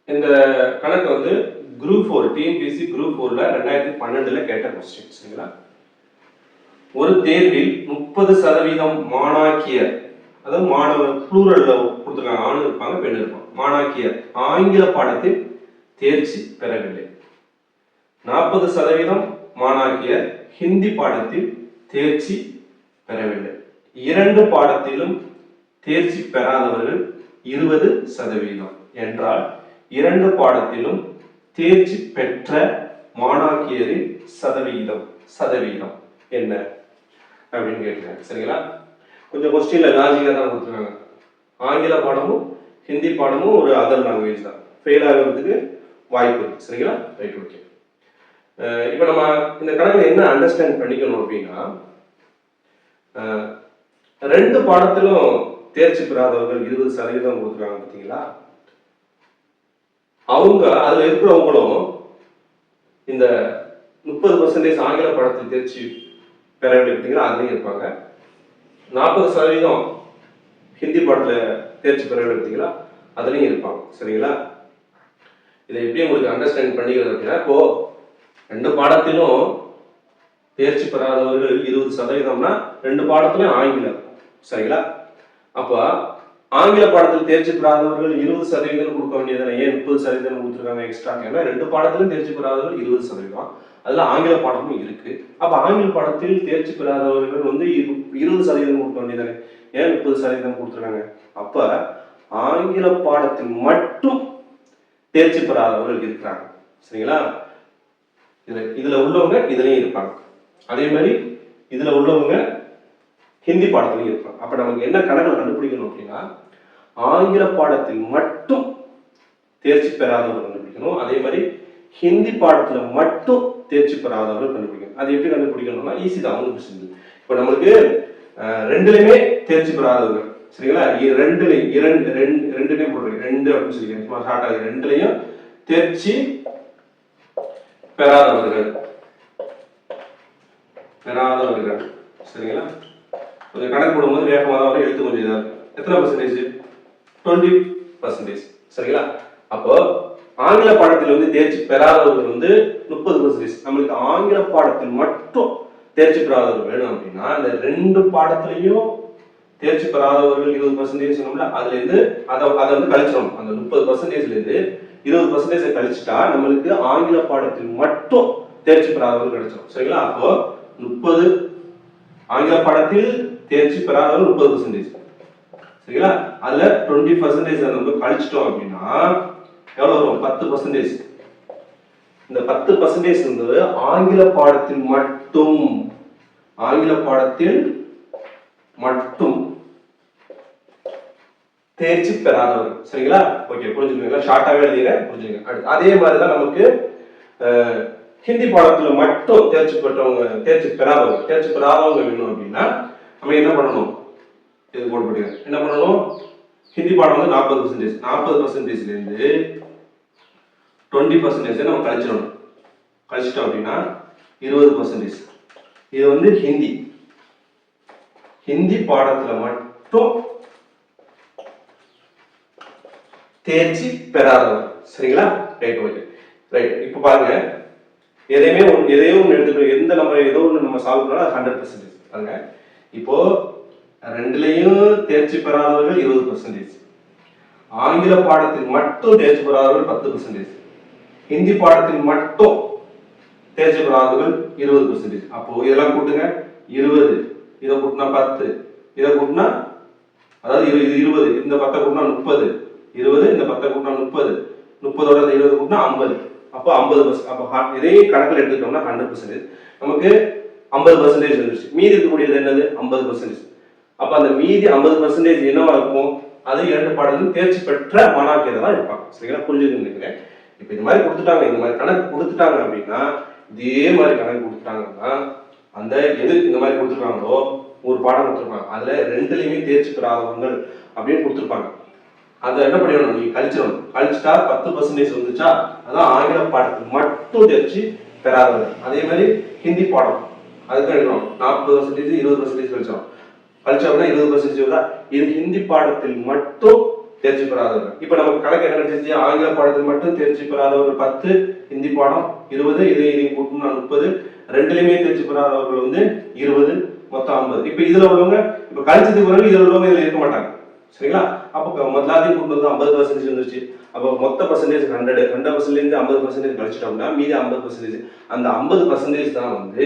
இந்த கணக்கு வந்து குரூப் 4 டிஎன்பிஎஸ்சி குரூப் 4ல 2012ல கேட்ட கொஸ்டின். சரிங்களா? ஒரு தேர்வில் 30% மாணாக்கியர், அதாவது மாணவர் ப்ளூரல்ல கொடுத்துருக்காங்க, ஆண் இருப்பாங்க பெண் இருப்பாங்க, மாணாக்கியர் ஆங்கில பாடத்தில் தேர்ச்சி பெறவில்லை. 40% மாணாக்கியர் ஹிந்தி பாடத்தில் தேர்ச்சி பெறவில்லை. இரண்டு பாடத்திலும் தேர்ச்சி பெறாதவர்கள் 20% என்றால் இரண்டு பாடத்திலும் தேர்ச்சி பெற்ற மாணாக்கியரின் சதவீதம் என்ன அப்படின்னு கேட்கிறாங்க. சரிங்களா? கொஞ்சம் கொஸ்டின்ல லாஜிக்கா தான் கொடுத்துருக்காங்க. ஆங்கில பாடமும் ஹிந்தி பாடமும் ஒரு அதர் லாங்குவேஜ் தான், ஃபெயில் ஆகிறதுக்கு வாய்ப்பு இருக்கு. சரிங்களா? Right, okay. இப்போ நம்ம இந்த கணக்கில் என்ன அண்டர்ஸ்டாண்ட் பண்ணிக்கணும் அப்படின்னா, ரெண்டு பாடத்திலும் தேர்ச்சி பெறாதவர்கள் 20% கொடுத்துருக்காங்க பார்த்தீங்களா? அவங்க அதுல இருக்கிறவங்களும் இந்த 30% ஆங்கில பாடத்தில் தேர்ச்சி பெறவில்லை பார்த்தீங்களா, அதுலயும் இருப்பாங்க. 40% ஹிந்தி பாடத்துல தேர்ச்சி பெறவில்லை பார்த்தீங்களா, அதுலயும் இருப்பாங்க. சரிங்களா? இதை எப்படி உங்களுக்கு அண்டர்ஸ்டாண்ட் பண்ணிக்கிறது அப்படின்னா, இப்போ ரெண்டு பாடத்திலும் தேர்ச்சி பெறாதவர்கள் 20%னா ரெண்டு பாடத்திலும் ஆங்கிலம். சரிங்களா? அப்ப ஆங்கில பாடத்தில் தேர்ச்சி பெறாதவர்கள் 20% கொடுக்க வேண்டியது ஏன் 30% கொடுத்துருக்காங்க எக்ஸ்ட்ரா? ஏன்னா ரெண்டு பாடத்திலும் தேர்ச்சி பெறாதவர்கள் 20%, அதுல ஆங்கில பாடமும் இருக்கு. அப்ப ஆங்கில பாடத்தில் தேர்ச்சி பெறாதவர்கள் வந்து 20% கொடுக்க வேண்டியது ஏன் 30% கொடுத்துருக்காங்க? அப்ப ஆங்கில பாடத்தில் மட்டும் தேர்ச்சி பெறாதவர்கள் இருக்கிறாங்க. சரிங்களா? இதுல உள்ளவங்க இதுலயும் இருப்பாங்க. அதே மாதிரி இதுல உள்ளவங்க ஹிந்தி பாடத்திலையும் இருப்பாங்க. அப்ப நமக்கு என்ன கணக்குல கண்டுபிடிக்கணும் அப்படின்னா, ஆங்கில பாடத்தில் மட்டும் தேர்ச்சி பெறாதவர்கள் கண்டுபிடிக்கணும். அதே மாதிரி ஹிந்தி பாடத்துல மட்டும் தேர்ச்சி பெறாதவர்கள் கண்டுபிடிக்கணும். அது எப்படி கண்டுபிடிக்கணும்னா ஈஸி தான், ஒன்றும் சிம்பிள். இப்போ நம்மளுக்கு ரெண்டுலையுமே தேர்ச்சி பெறாதவர்கள். சரிங்களா? ரெண்டுமே போடுறேன், ரெண்டு அப்படின்னு சொல்லிக்கிறேன், சும்மா ஷார்ட் ஆகுது. ரெண்டுலையும் தேர்ச்சி பெறாதவர்கள். சரிங்களா? கொஞ்சம் கணக்கு போடும்போது வேகமாக எழுத்து கொஞ்சம் இதாக இருக்கும். எத்தனை பர்சன்டேஜ்? 20%. சரிங்களா? அப்போ ஆங்கில பாடத்தில் வந்து தேர்ச்சி பெறாதவர்கள் வந்து 30%. நம்மளுக்கு ஆங்கில பாடத்தில் மட்டும் தேர்ச்சி பெறாதவர்கள் வேணும் அப்படின்னா, இந்த ரெண்டு பாடத்திலையும் தேர்ச்சி பெறாதவர்கள் 20% சொன்னோம்ல, அதுல இருந்து அதை வந்து கழிச்சிடணும். அந்த 30%ல இருந்து 20% கழிச்சுட்டா நம்மளுக்கு ஆங்கில பாடத்தில் மட்டும் தேர்ச்சி பெறாதவர்கள் கிடைச்சிடும். சரிங்களா? அப்போ 30 ஆங்கில பாடத்தில் தேர்ச்சி பெறாதவர்கள் 30%. சரிங்களா? அதுல 20% நம்ம கழிச்சிட்டோம் அப்படின்னா எவ்வளவு வரும்? 10%. இந்த 10% வந்து ஆங்கில பாடத்தில் மட்டும் தேர்ச்சி பெறாதவர்கள். சரிங்களா? ஓகே, புரிஞ்சுக்கோங்க. ஷார்ட்டாவே எழுதிக்கிறேன், புரிஞ்சுக்கோங்க. அடுத்து அதே மாதிரிதான் நமக்கு ஹிந்தி பாடத்துல மட்டும் தேர்ச்சி பெறாதவங்க வேணும் அப்படின்னா நம்ம என்ன பண்ணணும்? இது போட்டு என்ன பண்ணணும்? ஹிந்தி பாடம் வந்து 40%. 40%ல இருந்து 20% நம்ம கழிச்சிடணும். கழிச்சிட்டோம் அப்படின்னா 20%. இது வந்து ஹிந்தி பாடத்துல மட்டும் தேர்ச்சி பெறாதவர். சரிங்களா? Right, okay. ரைட், இப்ப பாருங்க, எதையோ ஒன்று எடுத்துக்கணும். எந்த நம்ம ஏதோ ஒன்று நம்ம சால்வ் பண்ணா 100%. பாருங்க, இப்போ ரெண்டுலையும் தேர்ச்சி பெறாதவர்கள் 20%, ஆங்கில பாடத்தில் மட்டும் தேர்ச்சி பெறாதவர்கள் 10%, ஹிந்தி பாடத்தில் மட்டும் தேர்ச்சி பெறாதவர்கள் 20%. அப்போ இதெல்லாம் கூட்டுங்க. 20, இதை கூட்டினா 10, இதை கூட்டினா, அதாவது இது 20, இந்த 10 கூட்டினா 30, 20 இந்த 10 கூட்டினா 30, 30ஓட இந்த 20 கூட்டினா 50. அப்போ 50%. அப்போ இதையும் கணக்கில் எடுத்துக்கிட்டோம்னா 100%. நமக்கு 50% வந்துருச்சு. மீதி இருக்கக்கூடியது என்னது? 50%. அப்ப அந்த மீதி 50% என்னவா இருக்கும்? அது இரண்டு பாடங்களும் தேர்ச்சி பெற்ற மாணாக்கியர் தான் இருப்பாங்க. சரிங்களா? புரிஞ்சுன்னு நினைக்கிறேன். இப்ப இந்த மாதிரி கொடுத்துட்டாங்க, இந்த மாதிரி கணக்கு கொடுத்துட்டாங்க அப்படின்னா, இதே மாதிரி கணக்கு கொடுத்துட்டாங்கன்னா, அந்த எது இந்த மாதிரி கொடுத்துருக்காங்களோ ஒரு பாடம் கொடுத்துருப்பாங்க, அதுல ரெண்டுலையுமே தேர்ச்சி பெறாதவங்கள் அப்படின்னு கொடுத்துருப்பாங்க. அதை என்ன பண்ணிடணும்? நீங்க கழிச்சிடணும். கழிச்சுட்டா 10% வந்துச்சா, அதான் ஆங்கில பாடத்துக்கு மட்டும் தேர்ச்சி பெறாதவர்கள். அதே மாதிரி ஹிந்தி பாடம் அதுக்கு எழுதணும். 40%, 20% கழிச்சோம். கழிச்சோம்னா 20% வருதா? இது ஹிந்தி பாடத்தில் மட்டும் தேர்ச்சி பெறாதவர்கள். இப்ப நமக்கு கணக்கு என்ன கிடைச்சிச்சு, ஆங்கில பாடத்தில் மட்டும் தேர்ச்சி பெறாதவர்கள் 10, ஹிந்தி பாடம் 20, இதை கூட்டணும் 30, ரெண்டுலயுமே தேர்ச்சி பெறாதவர்கள் வந்து 20, மொத்தம் 50. இப்ப இதுல உள்ளவங்க இப்ப கழிச்சதுக்கு பிறகு இதுல உள்ளவங்க இதுல இருக்க மாட்டாங்க. சரிங்களா? அப்போ எல்லாத்தையும் கூட்டு வந்து 50% வந்துருச்சு. அப்போ மொத்த பர்சன்டேஜ் 100% 50% கழிச்சிட்டோம்னா மீதி 50%. அந்த 50% தான் வந்து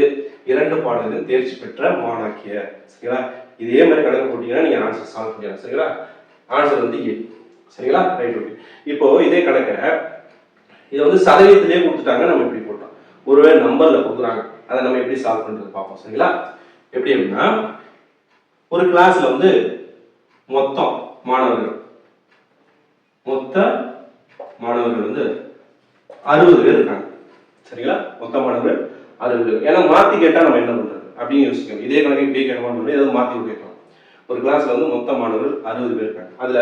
2 பாடங்களும் தேர்ச்சி பெற்ற மாணாக்கியர். சரிங்களா? இதே மாதிரி கணக்கு போட்டீங்கன்னா நீங்க ஆன்சர் சால்வ் பண்ணிடலாம். சரிங்களா? ஆன்சர் வந்து A. சரிங்களா? Right, okay. இப்போ இதே கணக்கை இதை வந்து சதவீதத்திலே கொடுத்துட்டாங்க, நம்ம இப்படி போட்டோம். ஒருவேளை நம்பர்ல கொடுக்குறாங்க, அதை நம்ம எப்படி சால்வ் பண்றது பார்ப்போம். சரிங்களா? எப்படி அப்படின்னா, ஒரு கிளாஸ்ல வந்து மொத்த மாணவர்கள் வந்து 60 பேர் இருக்காங்க. சரிங்களா? மொத்த மாணவர்கள் 60 பேர். ஏன்னா மாத்தி கேட்டா நம்ம என்ன பண்றது அப்படின்னு யோசிக்கணும். இதே கணக்கு இப்படியே கேட்கணும், ஏதாவது மாத்தி கேட்கலாம். ஒரு கிளாஸ்ல வந்து மொத்த மாணவர்கள் 60 பேர் இருக்காங்க. அதுல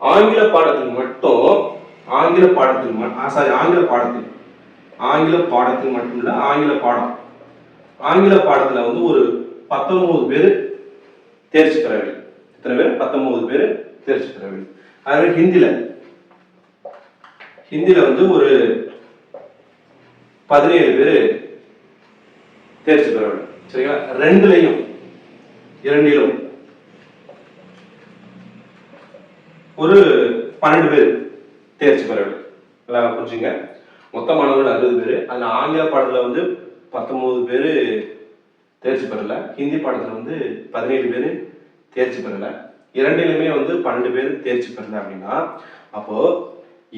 ஆங்கில பாடத்தில் மட்டும் ஆங்கில பாடத்தில் மட்டும் இல்ல, ஆங்கில பாடத்துல வந்து ஒரு 19 பேர் தேர்ச்சி பெறவில்லை. எத்தனை பேர்? 19 பேர் தேர்ச்சி பெறவில்லை. அதுவே ஹிந்தில வந்து ஒரு 17 பேர் தேர்ச்சி பெறவில்லை. சரிங்களா? இரண்டிலும் ஒரு 12 பேர் தேர்ச்சி பெறவில்லை. புரிஞ்சுங்க. மொத்த மாணவர்கள் 60 பேர். அதுல ஆங்கில பாடத்துல வந்து 19 பேர் தேர்ச்சி பெறல, ஹிந்தி பாடத்துல வந்து 17 பேர் தேர்ச்சி பெறல, இரண்டிலுமே வந்து 12 பேர் தேர்ச்சி பெறல அப்படின்னா, அப்போ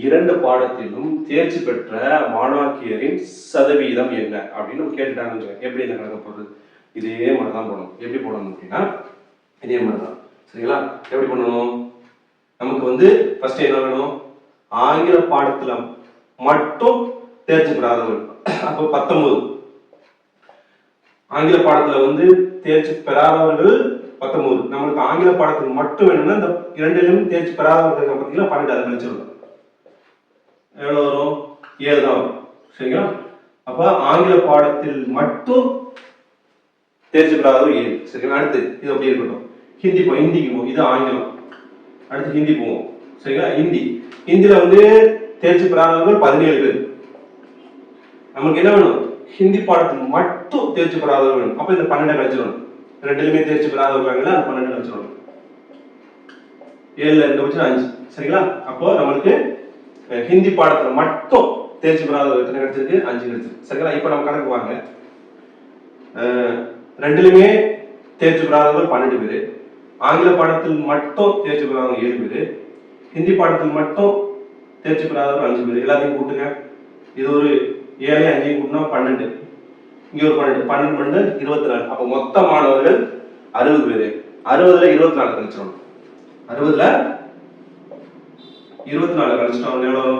2 பாடத்திலும் தேர்ச்சி பெற்ற மாணாக்கியரின் சதவீதம் என்ன அப்படின்னு கேட்டுட்டாங்க. எப்படி இந்த கணக்கு போடுறது? இதே மாதிரி தான் போடணும். எப்படி போடணும் அப்படின்னா இதே மாதிரி தான். சரிங்களா? எப்படி பண்ணணும்? நமக்கு வந்து ஃபர்ஸ்ட் என்ன வேணும்? ஆங்கில பாடத்துல மட்டும் தேர்ச்சி பெறாதவர்கள், அப்போ 19. ஆங்கில பாடத்துல வந்து தேர்ச்சி பெறாதவர்கள் 19. நம்மளுக்கு ஆங்கில பாடத்தில் மட்டும் வேணும்னா இந்த இரண்டிலும் தேர்ச்சி பெறாதவர்கள் பார்த்தீங்கன்னா 12. அதை கழிச்சிடலாம். எவ்வளவு வரும்? 7 தான் வரும். சரிங்களா? அப்ப ஆங்கில பாடத்தில் மட்டும் தேர்ச்சி பெறாதவர் 7. சரிங்களா? அடுத்து இது அப்படி இருக்கட்டும். ஹிந்திக்கு போவோம். இது ஆங்கிலம். அடுத்து ஹிந்தி போவோம். சரிங்களா? ஹிந்தில வந்து தேர்ச்சி பெறாதவர்கள் 17 பேர். நமக்கு என்ன வேணும்? ஹிந்தி பாடத்தில் மட்டும் தேர்ச்சி பெறாதவர்கள் வேணும். அப்ப இந்த 12 கழிச்சிடணும். ரெண்டுலயுமே தேர்ச்சி பெறாதவர்கள் அந்த 12 கழிச்சிடணும். 7ல 2 வச்சு 5. சரிங்களா? அப்போ நம்மளுக்கு ஹிந்தி பாடத்துல மட்டும் தேர்ச்சி பெறாதவர்கள் எத்தனை கிடைச்சிருக்கு? 5 கிடைச்சிருக்கு. சரிங்களா? இப்ப நம்ம கணக்கு வாங்க. ரெண்டுலயுமே தேர்ச்சி பெறாதவர்கள் 12 பேர். ஆங்கில பாடத்தில் மட்டும் தேர்ச்சி பெறாதவங்க 7 பேர். ஹிந்தி பாடத்தில் மட்டும் தேர்ச்சி பெறாதவர்கள் 5 பேர். எல்லாத்தையும் கூட்டுங்க. இது ஒரு 7 5 கூட்டினா 12. இங்க ஒரு 12 24. அப்ப மொத்த மாணவர்கள் 60 பேர். 60ல 24 கழிச்சிடணும். 60ல 24 கழிச்சிட்டோம். எவ்வளவு?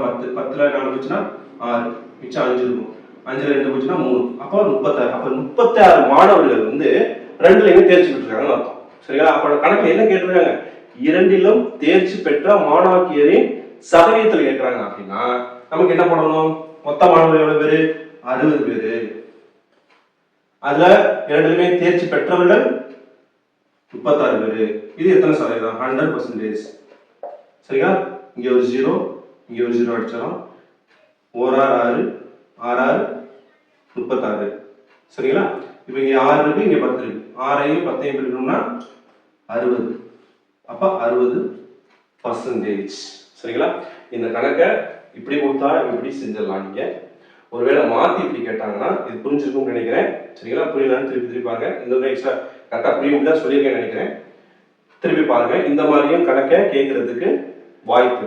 10. 10ல 4 போச்சுன்னா 6, மிச்சம் 5 இருக்கும். 5ல 2 போச்சுன்னா 3. அப்போ 36. அப்ப 36 மாணவர்கள் வந்து ரெண்டுலயுமே தேர்ச்சி பெற்றிருக்காங்கன்னு அர்த்தம். சரிங்களா? அப்ப கணக்குல என்ன கேட்டிருக்காங்க? இரண்டிலும் தேர்ச்சி பெற்ற மாணாக்கியரின் சதவீதத்தில் கேட்கிறாங்க அப்படின்னா நமக்கு என்ன பண்ணணும்? மொத்த மாணவர்கள் எவ்வளவு பேரு? 60 பேரு. அதுல இரண்டுலயுமே தேர்ச்சி பெற்றவர்கள் 36 பேரு. இது எத்தனை சதவீதம்? 100%. சரிங்களா? இங்க ஒரு 0, இங்க ஒரு 0 அடிச்சிடும். 1 6 6 36. சரிங்களா? இப்ப இங்க 6 இருக்கு, இங்க 10 இருக்கு. 6ஐயும் 10ஐயும் பிரிக்கணும்னா 60. அப்ப 60%. சரிங்களா? இந்த கணக்கை இப்படி கொடுத்தா இப்படி செஞ்சிடலாம். நீங்க ஒருவேளை மாத்தி இப்படி கேட்டாங்கன்னா இது புரிஞ்சிருக்கும்னு நினைக்கிறேன். சரிங்களா? புரியலன்னு திருப்பி பாருங்க. இந்த எக்ஸ்ட்ரா கரெக்டா புரியும் தான் சொல்லியிருக்கேன்னு நினைக்கிறேன். திருப்பி பாருங்க. இந்த மாதிரியும் கணக்கை கேட்கறதுக்கு வாய்ப்பு